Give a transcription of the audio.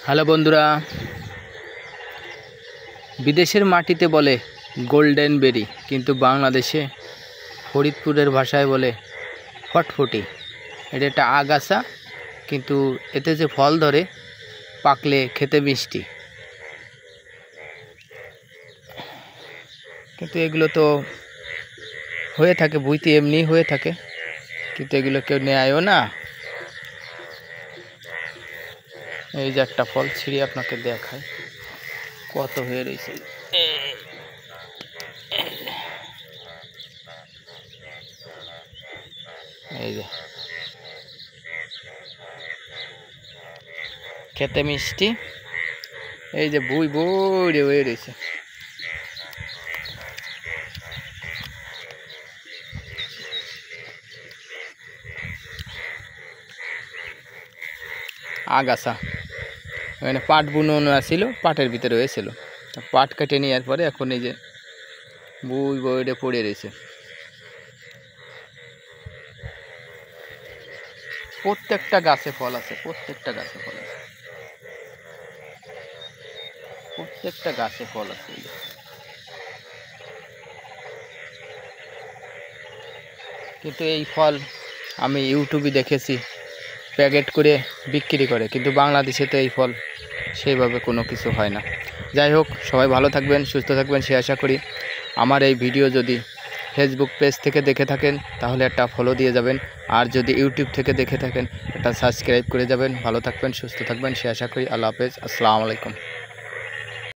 Hello বন্ধুরা, বিদেশের মাটিতে বলে গোল্ডেন বেরি, কিন্তু বাংলাদেশে ফরিদপুরের ভাষায় বলে ফটফটি। এটা একটা আগাছা, কিন্তু এতে যে ফল ধরে পাকলে খেতে মিষ্টি। কিন্তু এগুলো তো হয়ে থাকে বুইতে, এমনি হয়ে থাকে, কিন্তু এগুলো কেউ নেয়ও না। এই যে একটা ফল ছিঁড়ে আপনাকে দেখায় কত হয়ে রয়েছে। এই যে খেতে মিষ্টি, এই যে বুই বড়ে হয়ে রয়েছে। আগাছা এখানে পাট বুননো ছিল, পাটের ভিতরে হয়েছিল, পাট কেটে নেওয়ার পরে এখন এই যে বুই বড়ে পড়ে রয়েছে। প্রত্যেকটা গাছে ফল আছে, প্রত্যেকটা গাছে ফল আছে, প্রত্যেকটা গাছে ফল আছে। কিন্তু এই ফল আমি ইউটিউবে দেখেছি প্যাকেট করে বিক্রি করে, কিন্তু বাংলাদেশে তো এই ফল সেইভাবে কোনো কিছু হয় না। যাই হোক, সবাই ভালো থাকবেন, সুস্থ থাকবেন সে আশা করি। আমার এই ভিডিও যদি ফেসবুক পেজ থেকে দেখে থাকেন তাহলে একটা ফলো দিয়ে যাবেন, আর যদি ইউটিউব থেকে দেখে থাকেন একটা সাবস্ক্রাইব করে যাবেন। ভালো থাকবেন, সুস্থ থাকবেন সে আশা করি। আল্লাহ হাফেজ, আসসালামু আলাইকুম।